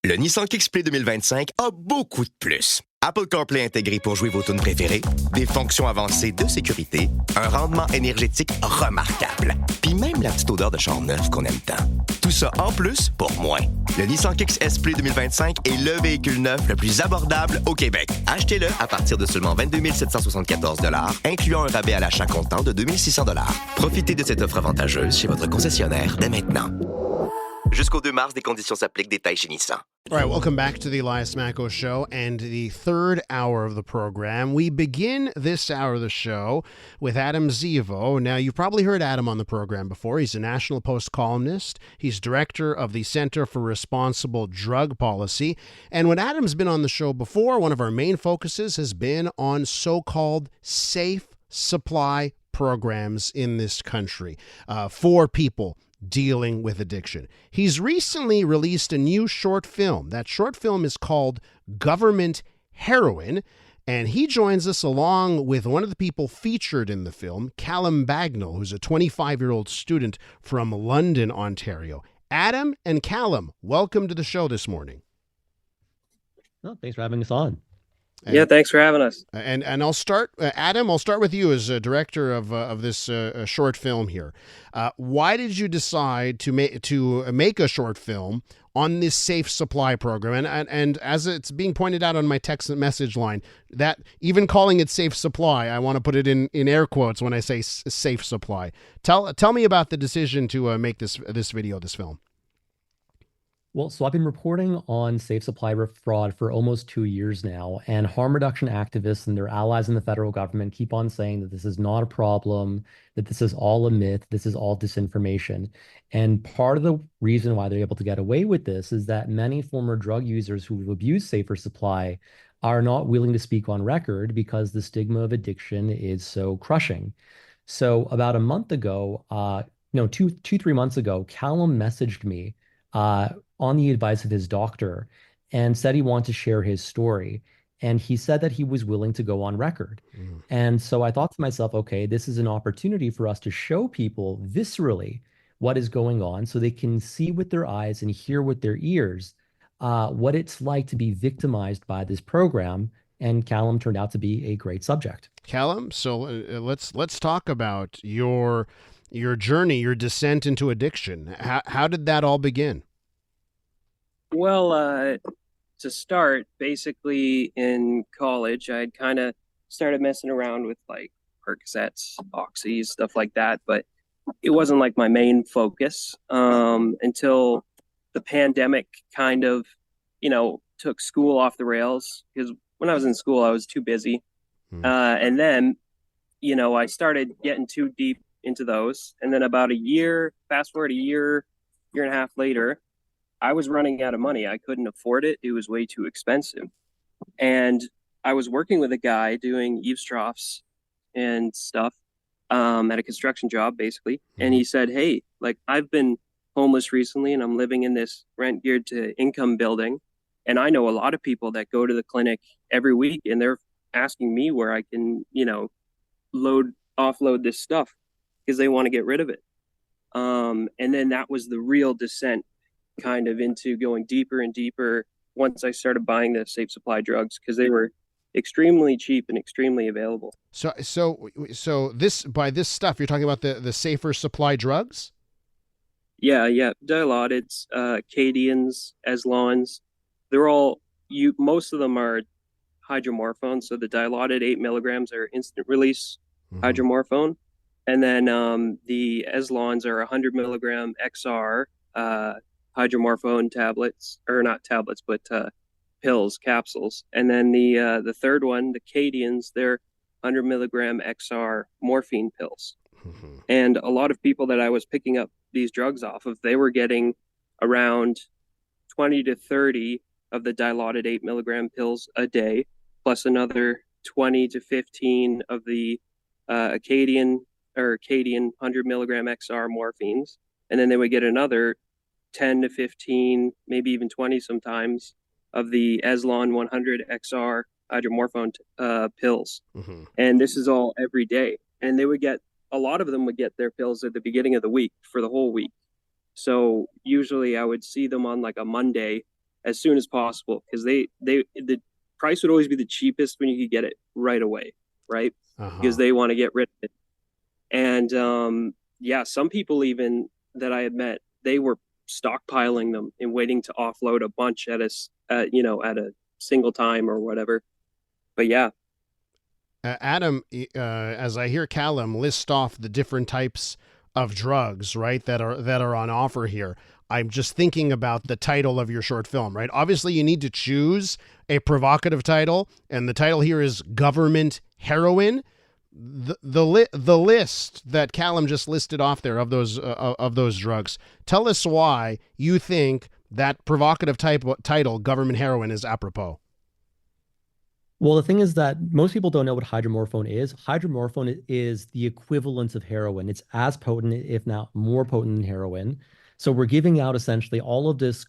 Le Nissan Kick-Play 2025 a beaucoup de plus. Apple CarPlay intégré pour jouer vos tunes préférées, des fonctions avancées de sécurité, un rendement énergétique remarquable, puis même la petite odeur de char neuf qu'on aime tant. Tout ça en plus pour moins. Le Nissan Kicks Play 2025 est le véhicule neuf le plus abordable au Québec. Achetez-le à partir de seulement 22 774 $, incluant un rabais à l'achat comptant de 2 600 $. Profitez de cette offre avantageuse chez votre concessionnaire dès maintenant. Jusqu'au 2 mars, des conditions s'appliquent. Détails chez Nissan. All right, welcome back to the Elias Macco Show and the third hour of the program. We begin this hour of the show with Adam Zivo. Now, you've probably heard Adam on the program before. He's a National Post columnist. He's director of the Center for Responsible Drug Policy. And when Adam's been on the show before, one of our main focuses has been on so-called safe supply programs in this country for people dealing with addiction. He's recently released a new short film. That short film is called Government Heroin, and he joins us along with one of the people featured in the film, Callum Bagnall, who's a 25-year-old student from London, Ontario. Adam and Callum, welcome to the show this morning. Oh, thanks for having us on. Yeah, thanks for having us. And I'll start, Adam. I'll start with you as a director of this short film here. Why did you decide to make a short film on this safe supply program? And as it's being pointed out on my text message line, that even calling it safe supply, I want to put it in air quotes when I say safe supply. Tell me about the decision to make this film. Well, so I've been reporting on safe supply fraud for almost 2 years now, and harm reduction activists and their allies in the federal government keep on saying that this is not a problem, that this is all a myth, this is all disinformation. And part of the reason why they're able to get away with this is that many former drug users who've abused safer supply are not willing to speak on record because the stigma of addiction is so crushing. So about a month ago, 3 months ago, Callum messaged me on the advice of his doctor and said he wanted to share his story. And he said that he was willing to go on record. And so I thought to myself, okay, this is an opportunity for us to show people viscerally what is going on so they can see with their eyes and hear with their ears what it's like to be victimized by this program. And Callum turned out to be a great subject. Callum, so let's talk about your journey, your descent into addiction. How did that all begin? Well, to start, basically in college, I'd kind of started messing around with like Percocets, Oxys, stuff like that, but it wasn't like my main focus until the pandemic kind of, took school off the rails, because when I was in school, I was too busy. And then, I started getting too deep into those. And then about fast forward a year and a half later, I was running out of money. I couldn't afford it. It was way too expensive. And I was working with a guy doing eavesdrops and stuff at a construction job, basically. And he said, hey, like, I've been homeless recently and I'm living in this rent geared to income building. And I know a lot of people that go to the clinic every week and they're asking me where I can, offload this stuff because they want to get rid of it. And then that was the real descent kind of into going deeper and deeper once I started buying the safe supply drugs, because they were extremely cheap and extremely available. So by this stuff, you're talking about the safer supply drugs? Yeah. Dilaudid, Cadians, Eslons. They're all, most of them are hydromorphone. So the Dilaudid 8 milligrams are instant release hydromorphone. And then the Eslons are 100 milligram XR hydromorphone tablets, or not tablets, but pills, capsules. And then the third one, the Cadians, they're 100 milligram XR morphine pills. And a lot of people that I was picking up these drugs off of, they were getting around 20 to 30 of the Dilaudid 8 milligram pills a day, plus another 20 to 15 of the Cadian 100 milligram XR morphines. And then they would get another 10 to 15, maybe even 20 sometimes, of the Eslon 100 XR hydromorphone pills. And this is all every day. And a lot of them would get their pills at the beginning of the week for the whole week. So usually I would see them on like a Monday as soon as possible, because the price would always be the cheapest when you could get it right away, right? Because they want to get rid of it. And yeah, some people even that I had met, they were stockpiling them and waiting to offload a bunch at a single time or whatever. But yeah. Adam, as I hear Callum list off the different types of drugs, right, that are on offer here, I'm just thinking about the title of your short film, right? Obviously, you need to choose a provocative title, and the title here is Government Heroin. The list that Callum just listed off there of those drugs. Tell us why you think that provocative title, Government Heroin, is apropos. Well, the thing is that most people don't know what hydromorphone is. Hydromorphone is the equivalent of heroin. It's as potent, if not more potent than heroin. So we're giving out essentially all of this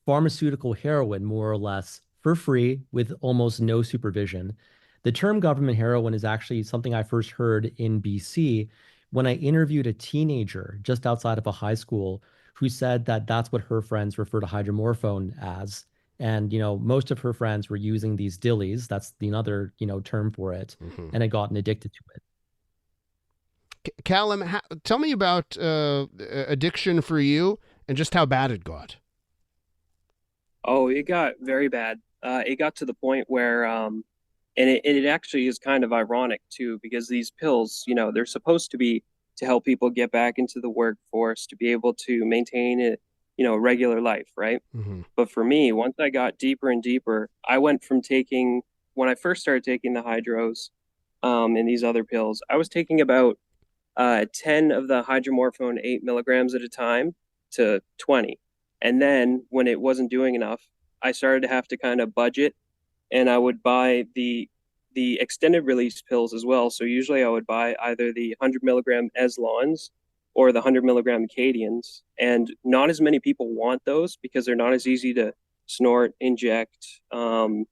pharmaceutical heroin, more or less, for free with almost no supervision. The term government heroin is actually something I first heard in BC when I interviewed a teenager just outside of a high school who said that that's what her friends refer to hydromorphone as. And, most of her friends were using these dillies. That's another, term for it, and had gotten addicted to it. Callum, tell me about addiction for you and just how bad it got. Oh, it got very bad. It got to the point where, and it actually is kind of ironic too, because these pills, they're supposed to be to help people get back into the workforce, to be able to maintain a regular life, right? But for me, once I got deeper and deeper, I went from when I first started taking the hydros, and these other pills, I was taking about 10 of the hydromorphone 8 milligrams at a time to 20. And then when it wasn't doing enough, I started to have to kind of budget, and I would buy the extended release pills as well. So usually I would buy either the 100 milligram Eslons or the 100 milligram Cadians. And not as many people want those because they're not as easy to snort, inject, and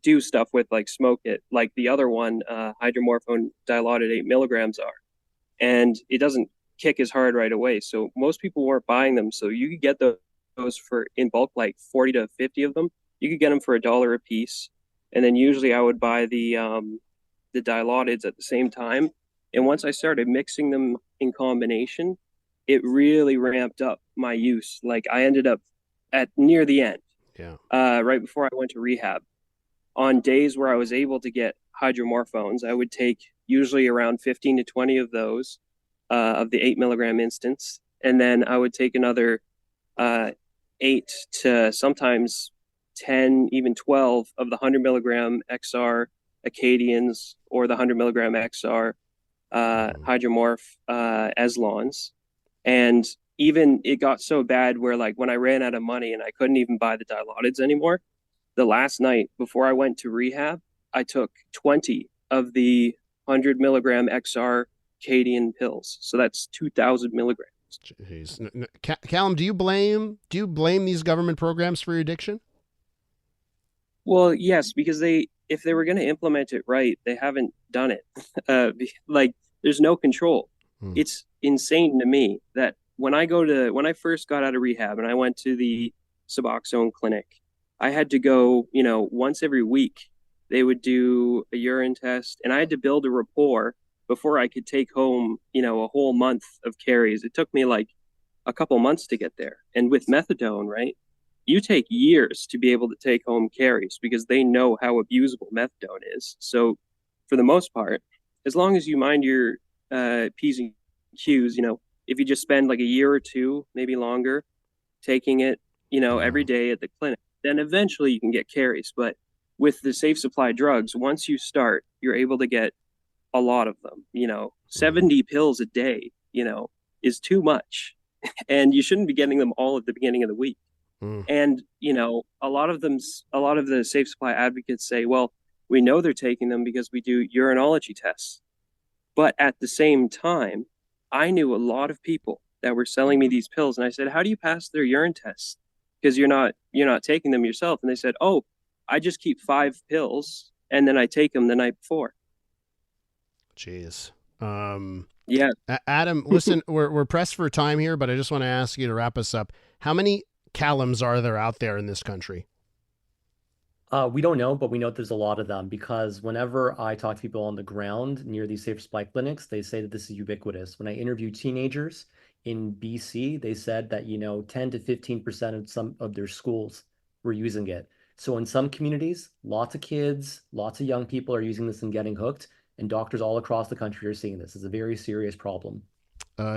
do stuff with, like smoke it, like the other one, hydromorphone dilaudid 8 milligrams are. And it doesn't kick as hard right away. So most people weren't buying them. So you could get those for in bulk, like 40 to 50 of them. You could get them for $1 a piece. And then usually I would buy the dilaudid at the same time. And once I started mixing them in combination, it really ramped up my use. Like I ended up at near the end, right before I went to rehab. On days where I was able to get hydromorphones, I would take usually around 15 to 20 of those, of the 8 milligram instance. And then I would take another 8 to sometimes 10, even 12 of the 100 milligram XR Acadians or the 100 milligram XR hydromorph Eslons. And even it got so bad where, like, when I ran out of money and I couldn't even buy the dilaudids anymore, the last night before I went to rehab, I took 20 of the 100 milligram XR Cadian pills. So that's 2,000 milligrams. Jeez. Callum, do you blame these government programs for your addiction? Well, yes, because if they were going to implement it right, they haven't done it. Like, there's no control. It's insane to me that when I first got out of rehab and I went to the Suboxone clinic, I had to go, once every week. They would do a urine test, and I had to build a rapport before I could take home, a whole month of carries. It took me like a couple months to get there. And with methadone, right, you take years to be able to take home carries because they know how abusable methadone is. So for the most part, as long as you mind your P's and Q's, if you just spend like a year or two, maybe longer, taking it, every day at the clinic, then eventually you can get carries. But with the safe supply drugs, once you start, you're able to get a lot of them. 70 pills a day, is too much. And you shouldn't be getting them all at the beginning of the week. And, a lot of the safe supply advocates say, well, we know they're taking them because we do urinology tests. But at the same time, I knew a lot of people that were selling me these pills. And I said, how do you pass their urine tests? Because you're not taking them yourself. And they said, oh, I just keep 5 pills and then I take them the night before. Jeez. Yeah. Adam, listen, we're pressed for time here, but I just want to ask you to wrap us up. How many Callums are there out there in this country? We don't know, but we know there's a lot of them because whenever I talk to people on the ground near these safe supply clinics, they say that this is ubiquitous. When I interview teenagers in BC, they said that, 10 to 15% of some of their schools were using it. So in some communities, lots of kids, lots of young people are using this and getting hooked, and doctors all across the country are seeing this. It's a very serious problem.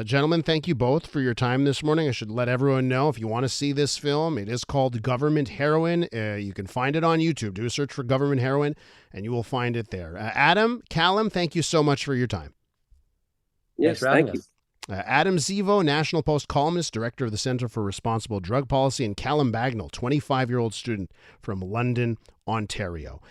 Gentlemen, thank you both for your time this morning. I should let everyone know if you want to see this film, it is called Government Heroin. You can find it on YouTube. Do a search for Government Heroin, and you will find it there. Adam, Callum, thank you so much for your time. Yes, Thanks for having thank you. us. Adam Zivo, National Post columnist, director of the Center for Responsible Drug Policy, and Callum Bagnall, 25-year-old student from London, Ontario.